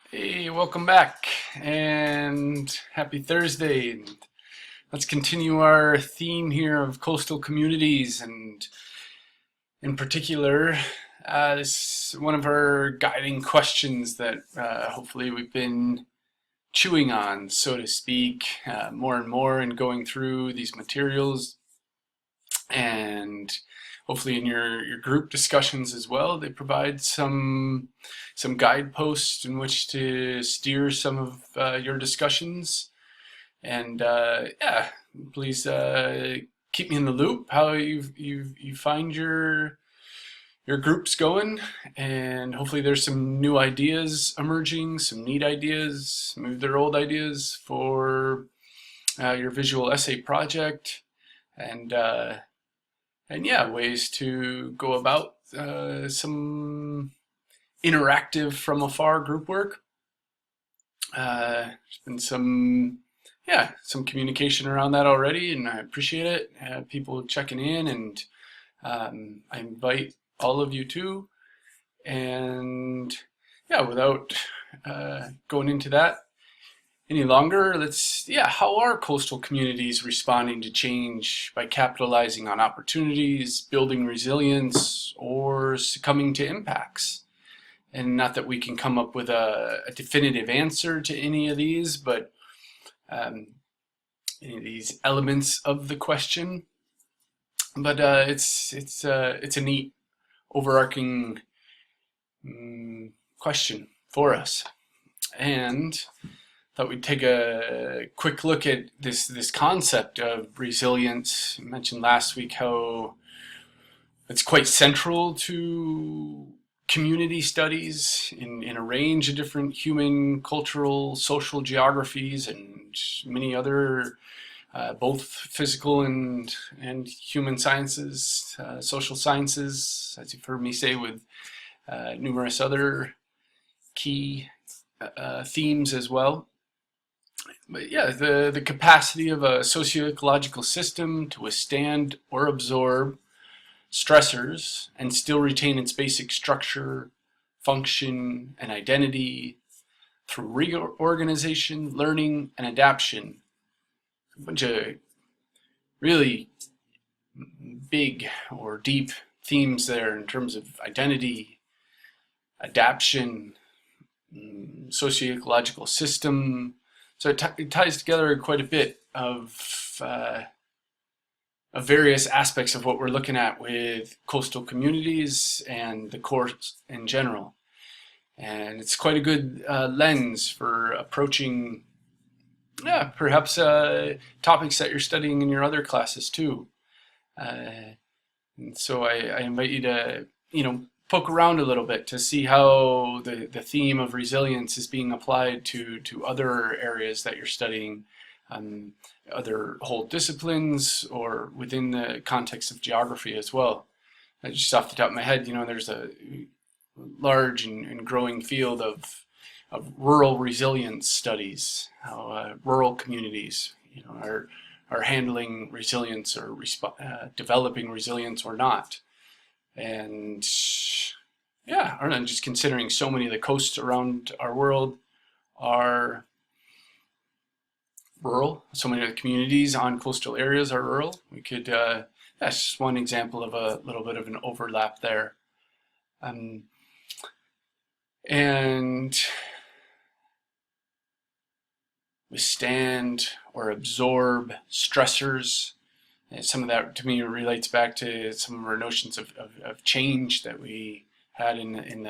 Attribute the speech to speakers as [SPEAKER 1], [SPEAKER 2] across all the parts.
[SPEAKER 1] Hey, welcome back and happy Thursday. And let's continue our theme here of coastal communities, and in particular, this is one of our guiding questions that hopefully we've been chewing on, so to speak, more and more and going through these materials, and hopefully in your group discussions as well, they provide some guideposts in which to steer some of your discussions. And yeah, please keep me in the loop how you find your groups going, and hopefully there's some new ideas emerging, some neat ideas, maybe they're old ideas for your visual essay project, and yeah, ways to go about some interactive from afar group work. There's been some communication around that already, and I appreciate it. People checking in, and I invite all of you to. And yeah, without going into that any longer, how are coastal communities responding to change by capitalizing on opportunities, building resilience, or succumbing to impacts? And not that we can come up with a definitive answer to any of these, but any of these elements of the question. But it's a neat overarching question for us, and thought we'd take a quick look at this concept of resilience. I mentioned last week how it's quite central to community studies in a range of different human, cultural, social geographies, and many other both physical and human sciences, social sciences, as you've heard me say, with numerous other key themes as well. But yeah, the capacity of a socio-ecological system to withstand or absorb stressors and still retain its basic structure, function, and identity through reorganization, learning, and adaptation. A bunch of really big or deep themes there in terms of identity, adaptation, socio-ecological system. So it ties together quite a bit of various aspects of what we're looking at with coastal communities and the course in general. And it's quite a good lens for approaching, perhaps topics that you're studying in your other classes too. And so I invite you to, poke around a little bit to see how the theme of resilience is being applied to other areas that you're studying, other whole disciplines, or within the context of geography as well. Just off the top of my head, there's a large and growing field of rural resilience studies, how rural communities, are handling resilience or developing resilience or not. And yeah, and just considering so many of the coasts around our world are rural, so many of the communities on coastal areas are rural. We could, that's just one example of a little bit of an overlap there. And withstand or absorb stressors. And some of that to me relates back to some of our notions of change that we had in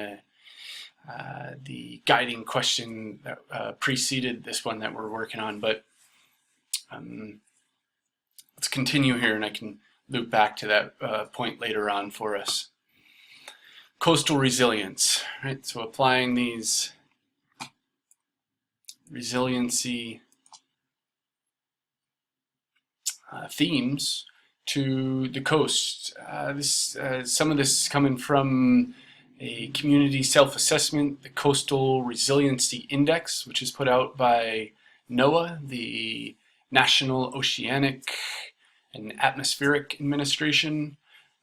[SPEAKER 1] the guiding question that preceded this one that we're working on. But let's continue here, and I can loop back to that point later on for us. Coastal resilience, right? So applying these resiliency themes to the coast. Some of this is coming from a community self-assessment, the Coastal Resiliency Index, which is put out by NOAA, the National Oceanic and Atmospheric Administration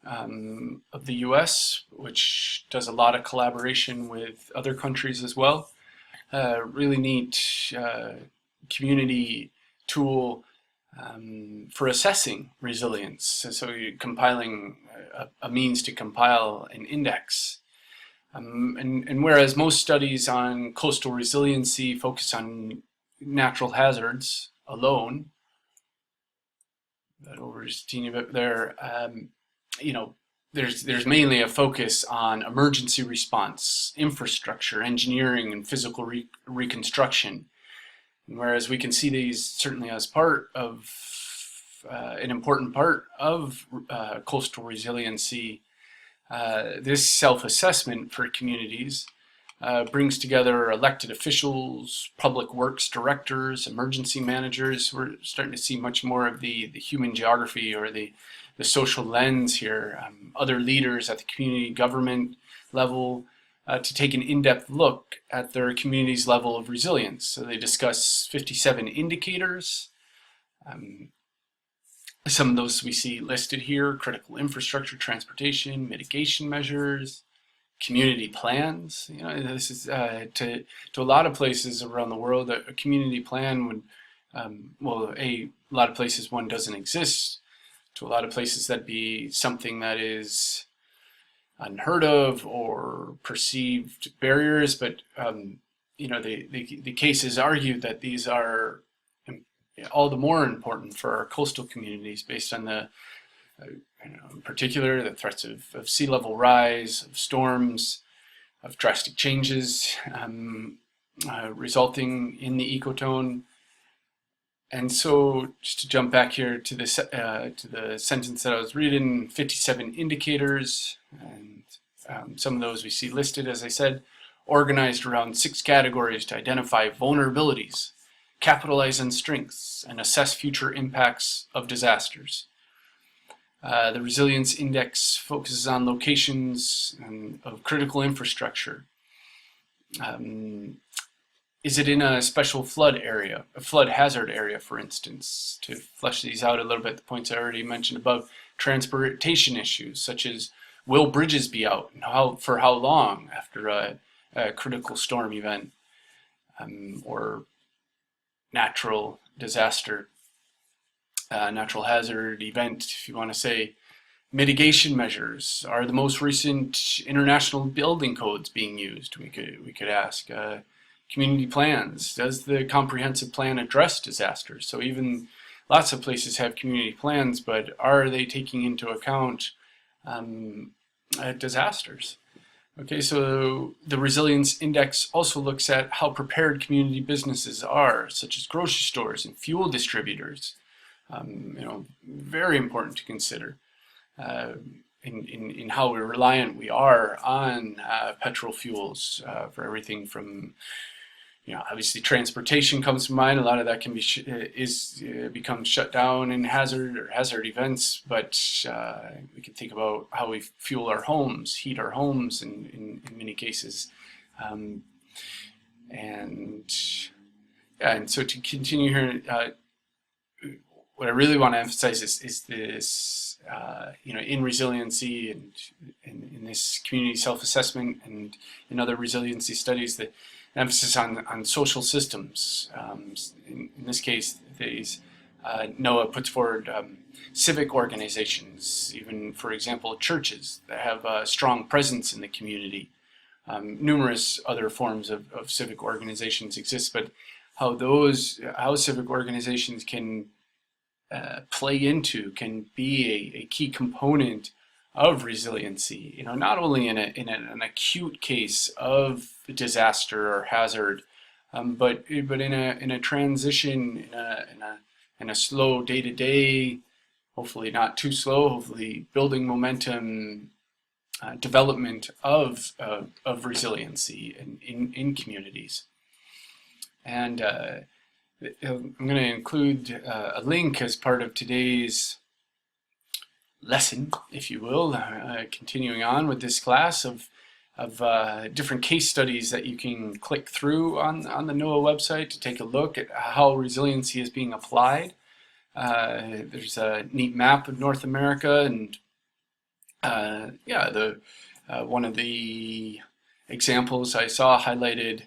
[SPEAKER 1] of the US, which does a lot of collaboration with other countries as well. really neat community tool for assessing resilience. So you're compiling a means to compile an index. And whereas most studies on coastal resiliency focus on natural hazards alone, that over just a teeny bit there, there's mainly a focus on emergency response, infrastructure, engineering, and physical reconstruction. And whereas we can see these certainly as part of an important part of coastal resiliency, this self-assessment for communities brings together elected officials, public works directors, emergency managers. We're starting to see much more of the human geography or the social lens here. Other leaders at the community government level to take an in-depth look at their community's level of resilience. So they discuss 57 indicators. Some of those we see listed here: critical infrastructure, transportation, mitigation measures, community plans. This is to a lot of places around the world, a community plan would, a lot of places one doesn't exist. To a lot of places that'd be something that is unheard of or perceived barriers, but the cases argue that these are all the more important for our coastal communities based on the in particular the threats of sea level rise, of storms, of drastic changes resulting in the ecotone. And so, just to jump back here to the sentence that I was reading, 57 indicators, and some of those we see listed, as I said, organized around 6 categories to identify vulnerabilities, capitalize on strengths, and assess future impacts of disasters. The Resilience Index focuses on locations of critical infrastructure. Is it in a special flood area, a flood hazard area, for instance? To flesh these out a little bit, the points I already mentioned above, transportation issues, such as will bridges be out and for how long after a critical storm event or natural disaster, natural hazard event, if you want to say. Mitigation measures. Are the most recent international building codes being used? We could ask. Community plans. Does the comprehensive plan address disasters? So even lots of places have community plans, but are they taking into account disasters? Okay, so the Resilience Index also looks at how prepared community businesses are, such as grocery stores and fuel distributors. Very important to consider in how reliant we are on petrol fuels for everything from, obviously transportation comes to mind. A lot of that can be becomes shut down in hazard events, but we can think about how we fuel our homes, heat our homes in many cases, and so to continue here, what I really want to emphasize is this, in resiliency and in this community self-assessment and in other resiliency studies, the emphasis on social systems. In this case, NOAA puts forward civic organizations, even, for example, churches that have a strong presence in the community. Numerous other forms of civic organizations exist, but how civic organizations can can be a key component of resiliency. Not only in an acute case of disaster or hazard, but in a transition, in a slow day-to-day, hopefully not too slow, hopefully building momentum, development of resiliency in communities. And I'm going to include a link as part of today's lesson, if you will, continuing on with this class of different case studies that you can click through on the NOAA website to take a look at how resiliency is being applied. There's a neat map of North America, and one of the examples I saw highlighted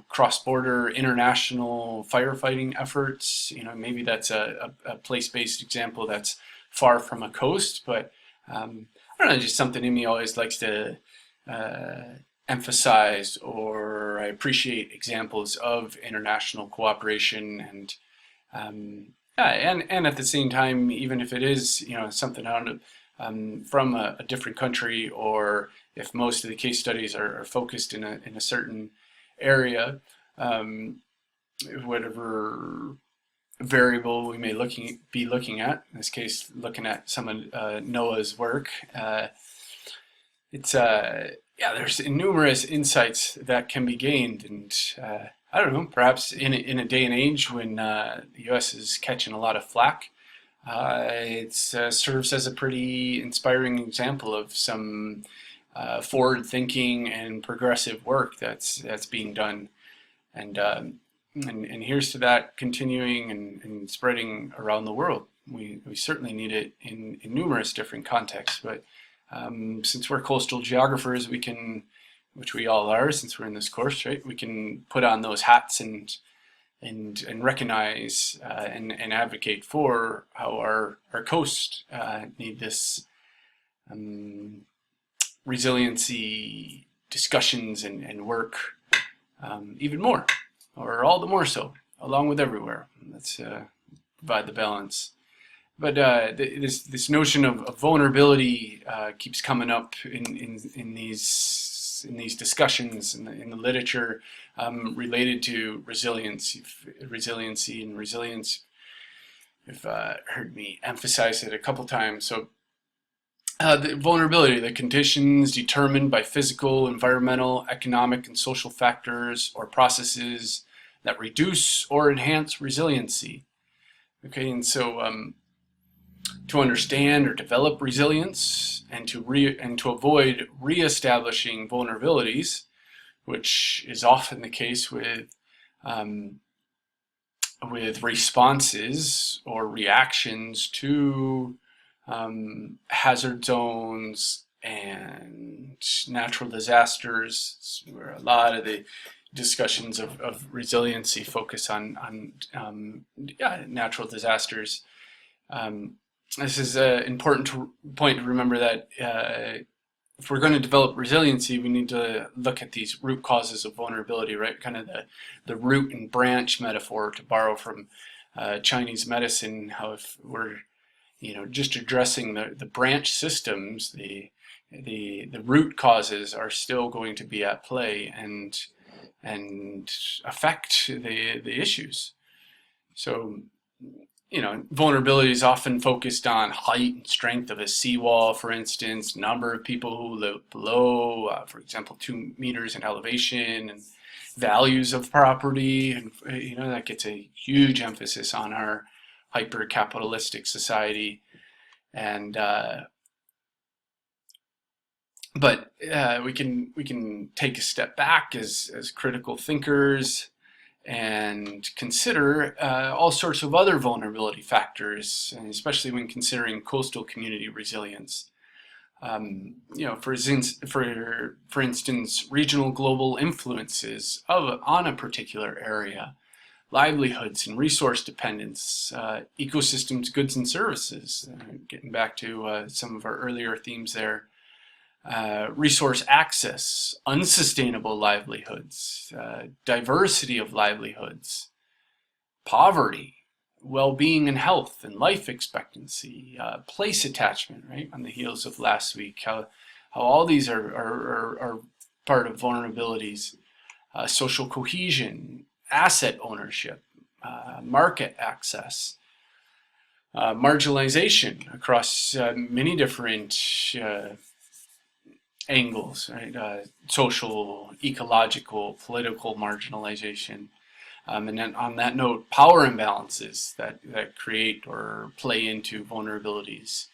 [SPEAKER 1] cross-border international firefighting efforts. Maybe that's a place-based example that's far from a coast, but I don't know, just something in me always likes to emphasize, or I appreciate examples of international cooperation, and at the same time, even if it is something out of from a different country, or if most of the case studies are focused in a certain area, whatever variable we may be looking at, in this case, looking at some of NOAA's work, there's numerous insights that can be gained, and I don't know, perhaps in a day and age when the U.S. is catching a lot of flack, it serves as a pretty inspiring example of some forward-thinking and progressive work that's being done, and here's to that continuing and spreading around the world. We certainly need it in numerous different contexts, but since we're coastal geographers, we can, which we all are since we're in this course, right? We can put on those hats and recognize and advocate for how our coast need this resiliency discussions and work even more, or all the more so, along with everywhere. Let's provide the balance. But this notion of vulnerability keeps coming up in these discussions in the literature related to resiliency and resilience. You've heard me emphasize it a couple times. So the vulnerability, the conditions determined by physical, environmental, economic, and social factors or processes that reduce or enhance resiliency. Okay, and so to understand or develop resilience and to avoid reestablishing vulnerabilities, which is often the case with responses or reactions to hazard zones and natural disasters, where a lot of the discussions of resiliency focus on natural disasters. This is an important point to remember, that if we're going to develop resiliency, we need to look at these root causes of vulnerability, right? Kind of the root and branch metaphor, to borrow from Chinese medicine. How if we're just addressing the branch systems, the root causes are still going to be at play and affect the issues. So vulnerability is often focused on height and strength of a seawall, for instance, number of people who live below, for example, 2 meters in elevation, and values of property, and that gets a huge emphasis on our hyper-capitalistic society. And but we can take a step back as critical thinkers and consider all sorts of other vulnerability factors, and especially when considering coastal community resilience. For instance, regional global influences on a particular area, livelihoods and resource dependence, ecosystems, goods and services, getting back to some of our earlier themes there, resource access, unsustainable livelihoods, diversity of livelihoods, poverty, well-being and health and life expectancy, place attachment, right, on the heels of last week, how all these are part of vulnerabilities, social cohesion, asset ownership, market access, marginalization across many different angles, right? Social, ecological, political marginalization. And then on that note, power imbalances that create or play into vulnerabilities.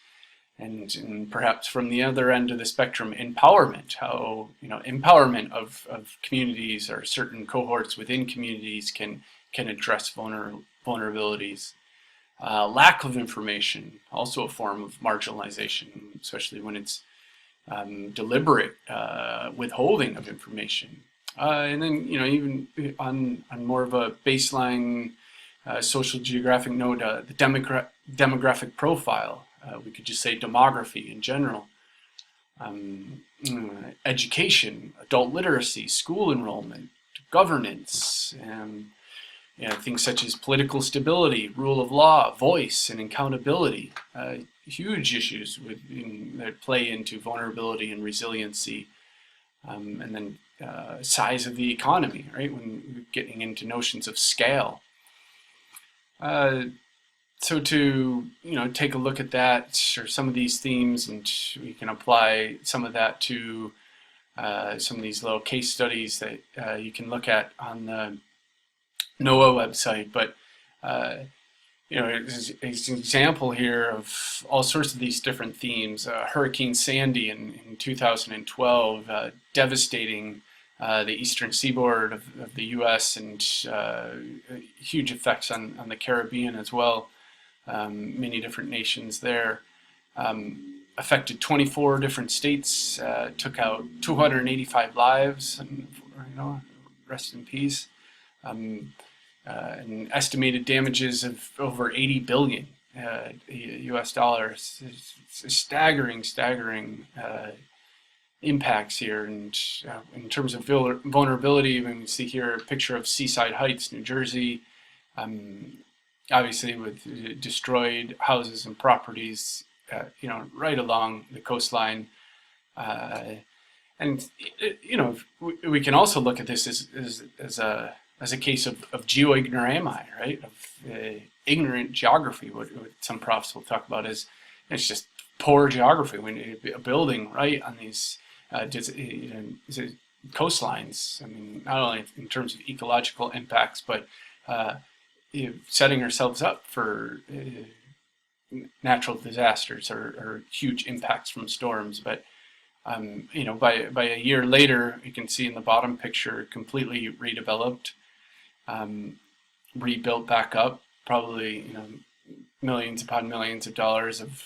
[SPEAKER 1] And perhaps from the other end of the spectrum, empowerment, how empowerment of communities or certain cohorts within communities can address vulnerabilities. Lack of information, also a form of marginalization, especially when it's deliberate withholding of information. And then, even on more of a baseline social geographic note, the demographic profile. We could just say demography in general. Education, adult literacy, school enrollment, governance, things such as political stability, rule of law, voice, and accountability. Huge issues that play into vulnerability and resiliency. And then size of the economy, right? When we're getting into notions of scale. So to take a look at that, or some of these themes, and we can apply some of that to some of these little case studies that you can look at on the NOAA website. But it's an example here of all sorts of these different themes. Hurricane Sandy in 2012, devastating the eastern seaboard of the U.S. and huge effects on the Caribbean as well. Many different nations there. Affected 24 different states, took out 285 lives, and rest in peace. And estimated damages of over 80 billion US dollars. It's staggering impacts here. And in terms of vulnerability, when we see here a picture of Seaside Heights, New Jersey, obviously with destroyed houses and properties, right along the coastline. And we can also look at this as a case of geo-ignorami, right? Of ignorant geography. What some profs will talk about is it's just poor geography. When a building right on these coastlines, I mean, not only in terms of ecological impacts, but setting ourselves up for natural disasters or huge impacts from storms. But by a year later, you can see in the bottom picture, completely redeveloped, rebuilt back up. Probably millions upon millions of dollars of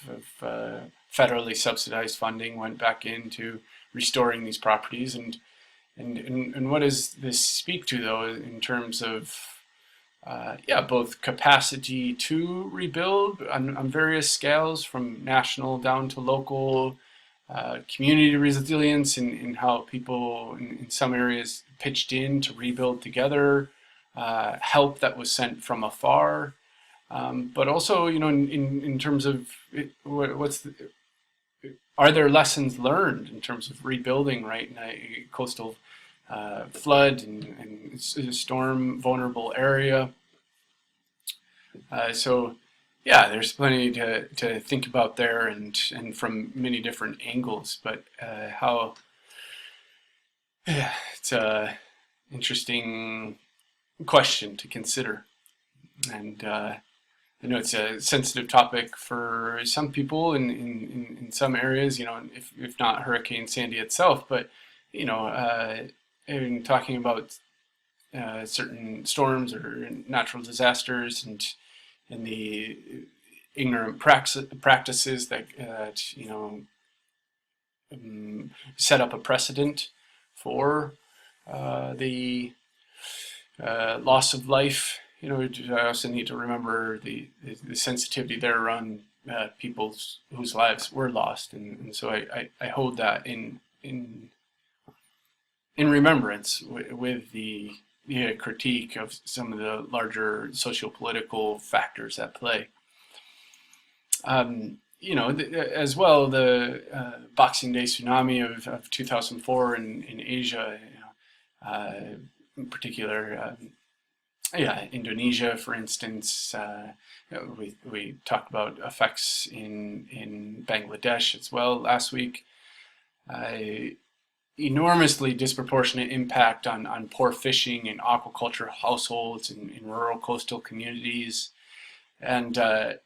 [SPEAKER 1] federally subsidized funding went back into restoring these properties. And what does this speak to, though, in terms of both capacity to rebuild on various scales, from national down to local, community resilience, and how people in some areas pitched in to rebuild together, help that was sent from afar, but also in terms of are there lessons learned in terms of rebuilding, right, in a coastal flood and storm vulnerable area. So yeah, there's plenty to think about there, and from many different angles. But it's a interesting question to consider, and I know it's a sensitive topic for some people in some areas. If not Hurricane Sandy itself, but in talking about certain storms or natural disasters and the ignorant practices that set up a precedent for the loss of life. I also need to remember the sensitivity there around people whose lives were lost, and so I hold that in remembrance with the critique of some of the larger socio-political factors at play. As well, the Boxing Day tsunami of 2004 in Asia, in particular, Indonesia, for instance. We talked about effects in Bangladesh as well last week. Enormously disproportionate impact on poor fishing and aquaculture households in rural coastal communities, and a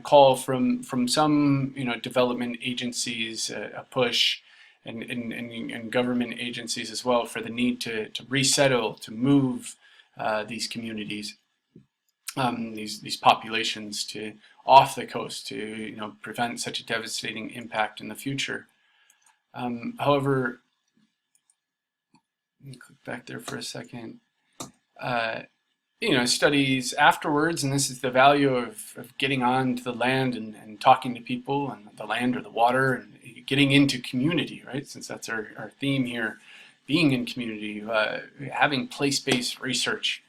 [SPEAKER 1] call from some development agencies, a push, and government agencies as well, for the need to resettle, to move these communities, these populations to off the coast, to prevent such a devastating impact in the future. However, click back there for a second. Studies afterwards, and this is the value of getting onto the land and talking to people and the land or the water and getting into community, right? Since that's our theme here, being in community, having place-based research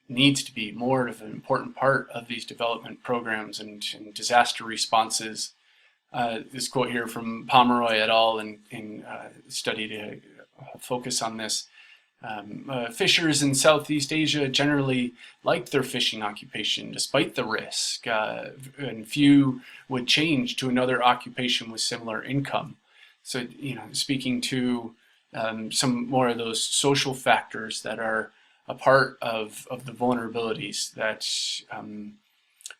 [SPEAKER 1] needs to be more of an important part of these development programs and disaster responses. This quote here from Pomeroy et al. in study to focus on this. Fishers in Southeast Asia generally liked their fishing occupation despite the risk, and few would change to another occupation with similar income. So, speaking to some more of those social factors that are a part of the vulnerabilities that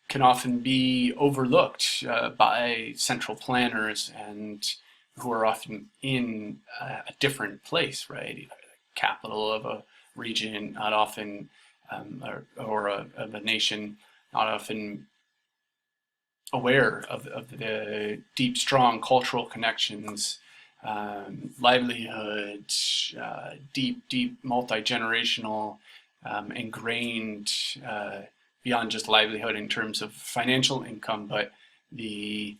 [SPEAKER 1] can often be overlooked by central planners and who are often in a different place, right? Capital of a region, not often, or of a nation, not often aware of the deep, strong cultural connections, livelihood, deep, multi-generational, ingrained beyond just livelihood in terms of financial income, but the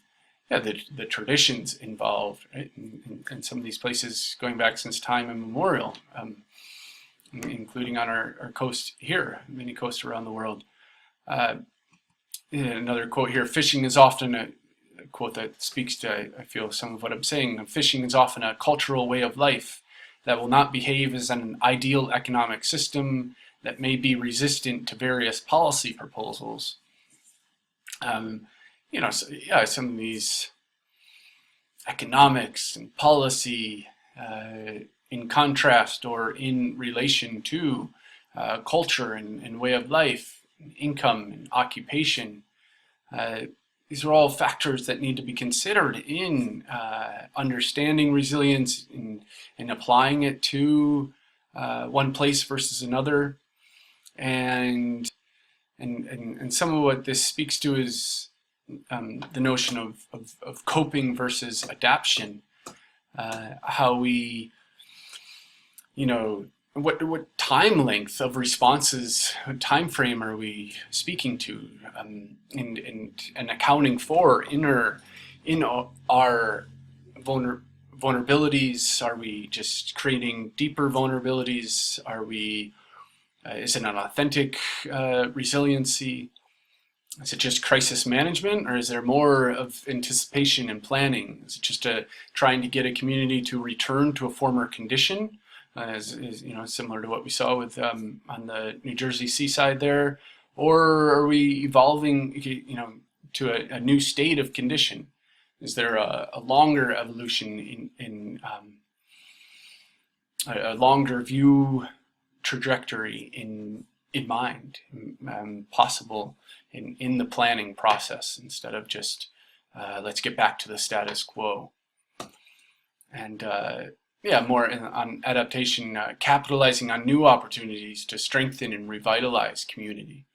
[SPEAKER 1] traditions involved, right? In some of these places going back since time immemorial, including on our coast here, many coasts around the world. Another quote here, fishing is often a quote that speaks to, I feel, some of what I'm saying. Fishing is often a cultural way of life that will not behave as an ideal economic system that may be resistant to various policy proposals. Some of these economics and policy in contrast or in relation to culture and way of life, income and occupation. These are all factors that need to be considered in understanding resilience and applying it to one place versus another. And some of what this speaks to is the notion of coping versus adaptation, how we, what time length of responses, time frame are we speaking to, and accounting for in our vulnerabilities? Are we just creating deeper vulnerabilities? Are we is it an authentic resiliency? Is it just crisis management, or is there more of anticipation and planning? Is it just trying to get a community to return to a former condition, similar to what we saw with on the New Jersey seaside there, or are we evolving, to a new state of condition? Is there a longer evolution in a longer view trajectory in mind, possible in the planning process, instead of just let's get back to the status quo? And more on adaptation, capitalizing on new opportunities to strengthen and revitalize community.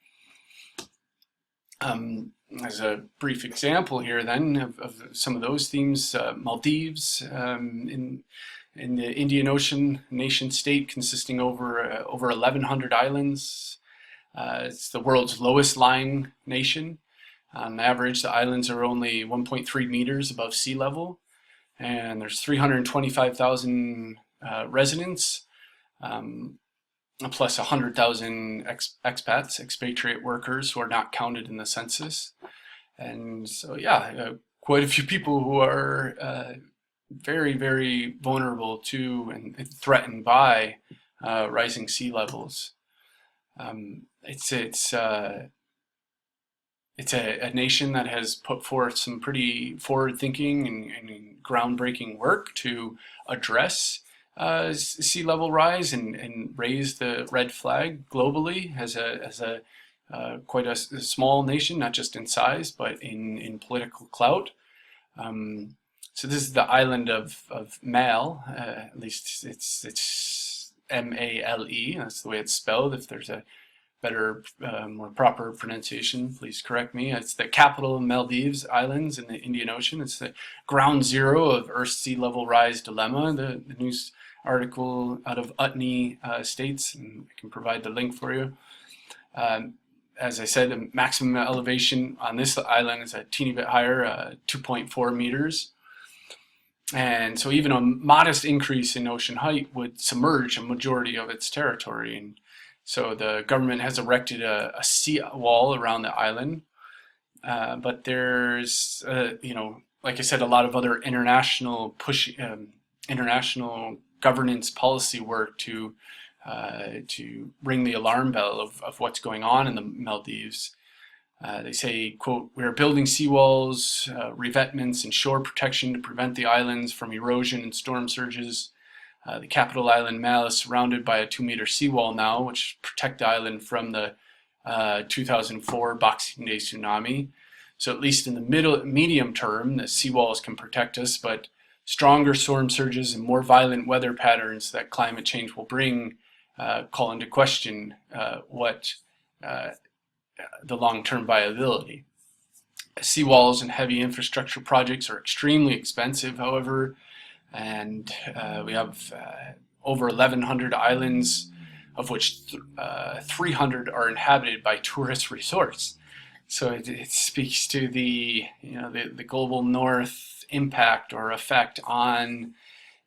[SPEAKER 1] As a brief example here then of some of those themes, Maldives, in the Indian Ocean, nation state consisting over 1,100 islands. It's the world's lowest lying nation. On average, the islands are only 1.3 meters above sea level, and there's 325,000 residents, plus 100,000 expats, expatriate workers who are not counted in the census. And so, quite a few people who are very, very vulnerable to and threatened by rising sea levels. It's a nation that has put forth some pretty forward-thinking and groundbreaking work to address sea level rise and raise the red flag globally as a quite a small nation, not just in size but in political clout. So this is the island of Male. At least it's M-A-L-E. That's the way it's spelled. If there's a better, more proper pronunciation, please correct me. It's the capital of Maldives Islands in the Indian Ocean. It's the ground zero of Earth's sea level rise dilemma. The news article out of Utne states, and I can provide the link for you. As I said, the maximum elevation on this island is a teeny bit higher, 2.4 meters. And so even a modest increase in ocean height would submerge a majority of its territory. And so the government has erected a sea wall around the island. But there's, like I said, a lot of other international international governance policy work to ring the alarm bell of what's going on in the Maldives. They say, quote, "We are building seawalls, revetments, and shore protection to prevent the islands from erosion and storm surges. The capital island, Mal, is surrounded by a 2-meter seawall now, which protect the island from the 2004 Boxing Day tsunami. So at least in the medium term, the seawalls can protect us, but stronger storm surges and more violent weather patterns that climate change will bring call into question what the long-term viability. Seawalls and heavy infrastructure projects are extremely expensive, however, and we have over 1,100 islands, of which 300 are inhabited by tourist resorts. So it speaks to the global north impact or effect on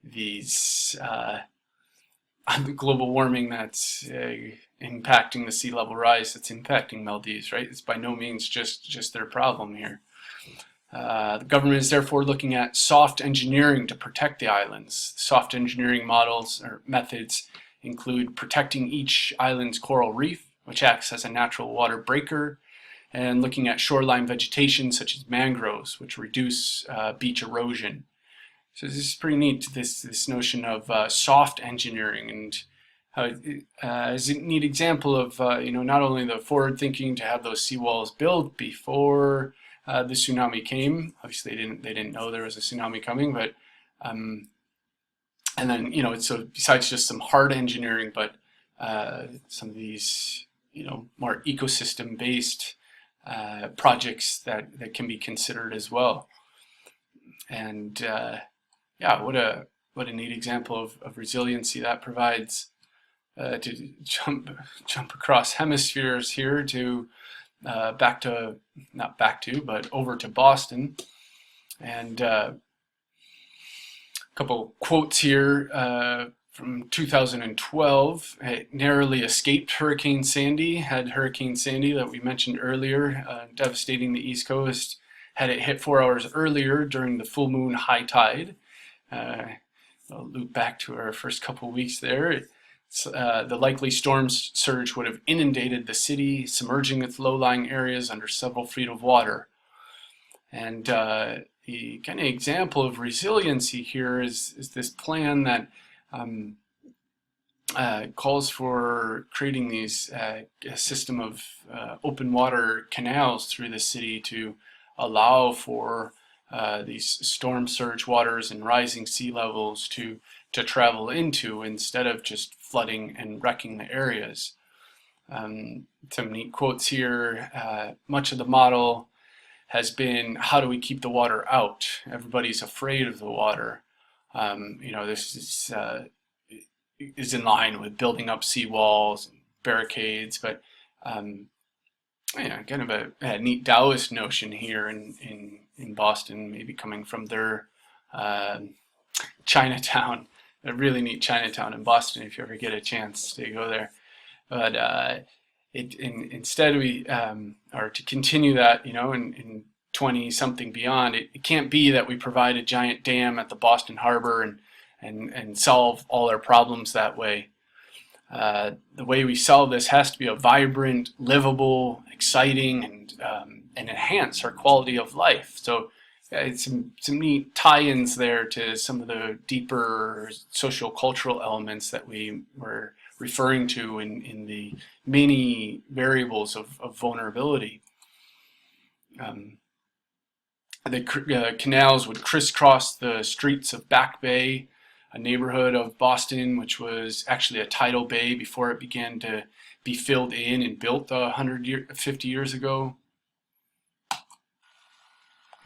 [SPEAKER 1] these on the global warming that's impacting the sea level rise, that's impacting Maldives, right? It's by no means just their problem here. The government is therefore looking at soft engineering to protect the islands. Soft engineering models or methods include protecting each island's coral reef, which acts as a natural water breaker, and looking at shoreline vegetation such as mangroves, which reduce beach erosion. So this is pretty neat, this notion of soft engineering, and is a neat example of not only the forward thinking to have those seawalls built before the tsunami came. Obviously, they didn't know there was a tsunami coming, but and then so besides just some hard engineering, but some of these more ecosystem based projects that can be considered as well. And what a neat example of resiliency that provides to jump across hemispheres here to but over to Boston. And a couple quotes here from 2012. It narrowly escaped Hurricane Sandy. Had Hurricane Sandy that we mentioned earlier, devastating the East Coast, had it hit 4 hours earlier during the full moon high tide. I'll loop back to our first couple weeks there. The likely storm surge would have inundated the city, submerging its low-lying areas under several feet of water. And the kind of example of resiliency here is this plan that calls for creating these a system of open water canals through the city to allow for these storm surge waters and rising sea levels to travel into, instead of just flooding and wrecking the areas. Some neat quotes here. Much of the model has been, how do we keep the water out? Everybody's afraid of the water. This is in line with building up seawalls and barricades, but kind of a neat Taoist notion here in Boston, maybe coming from their Chinatown, a really neat Chinatown in Boston if you ever get a chance to go there. But instead we or to continue that, in 20 something beyond, it can't be that we provide a giant dam at the Boston Harbor and solve all our problems that way. The way we solve this has to be a vibrant, livable, exciting, and enhance our quality of life. So it's some neat tie-ins there to some of the deeper social cultural elements that we were referring to in the many variables of vulnerability. The canals would crisscross the streets of Back Bay, a neighborhood of Boston which was actually a tidal bay before it began to be filled in and built 50 years ago.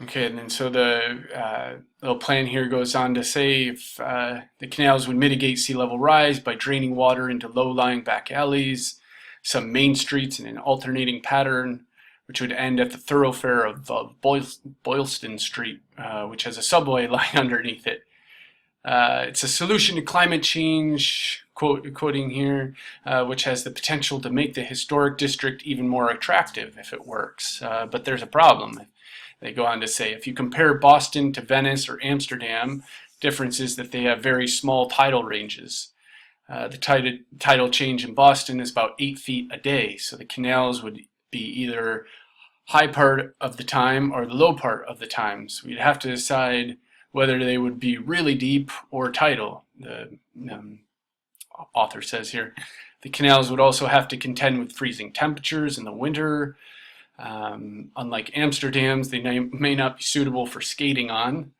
[SPEAKER 1] Okay, and then so the little plan here goes on to say if the canals would mitigate sea level rise by draining water into low-lying back alleys, some main streets in an alternating pattern, which would end at the thoroughfare of Boylston Street, which has a subway line underneath it. It's a solution to climate change, quoting here, which has the potential to make the historic district even more attractive if it works. But there's a problem. They go on to say, if you compare Boston to Venice or Amsterdam, difference is that they have very small tidal ranges. The tidal change in Boston is about 8 feet a day, so the canals would be either high part of the time or the low part of the time. So we'd have to decide whether they would be really deep or tidal, the author says here. The canals would also have to contend with freezing temperatures in the winter. Unlike Amsterdam's, they may not be suitable for skating on,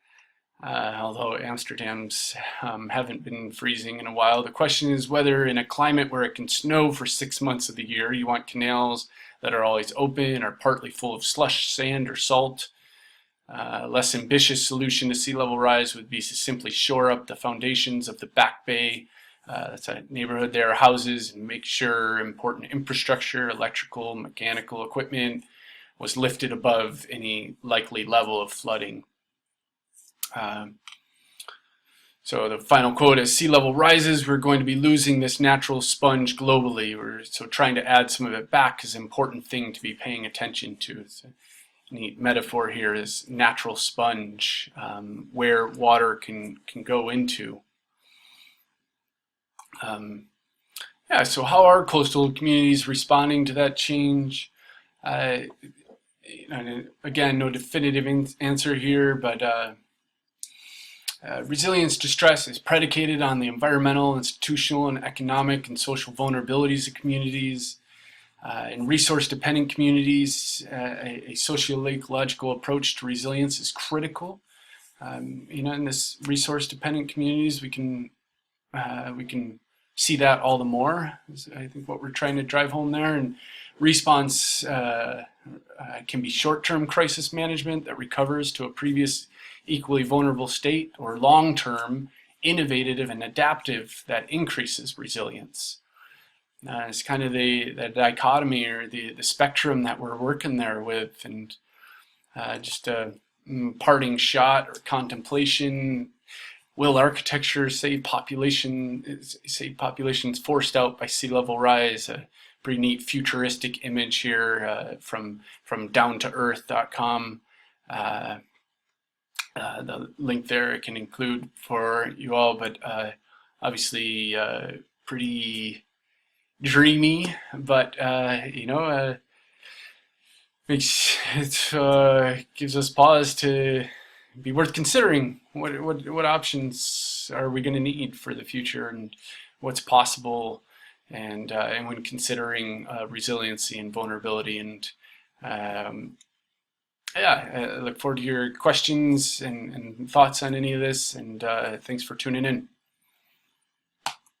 [SPEAKER 1] although Amsterdam's haven't been freezing in a while. The question is whether in a climate where it can snow for 6 months of the year, you want canals that are always open or partly full of slush, sand, or salt. A less ambitious solution to sea level rise would be to simply shore up the foundations of the Back Bay. That's a neighborhood there, houses, and make sure important infrastructure, electrical, mechanical equipment was lifted above any likely level of flooding. So the final quote, as sea level rises, we're going to be losing this natural sponge globally. So trying to add some of it back is an important thing to be paying attention to. It's a neat metaphor here is natural sponge, where water can go into. Yeah, so how are coastal communities responding to that change? Again, no definitive answer here, but resilience to stress is predicated on the environmental, institutional, and economic and social vulnerabilities of communities. In resource-dependent communities, a socio-ecological approach to resilience is critical. In this resource-dependent communities, we can see that all the more. I think what we're trying to drive home there. And response can be short-term crisis management that recovers to a previous equally vulnerable state, or long-term, innovative and adaptive that increases resilience. It's kind of the dichotomy or the spectrum that we're working there with, and just a parting shot or contemplation. Will architecture save populations forced out by sea level rise? A pretty neat futuristic image here from downtoearth.com. The link there I can include for you all, but obviously pretty dreamy, but gives us pause to be worth considering. What options are we going to need for the future, and what's possible, and when considering resiliency and vulnerability. And I look forward to your questions and thoughts on any of this, and thanks for tuning in.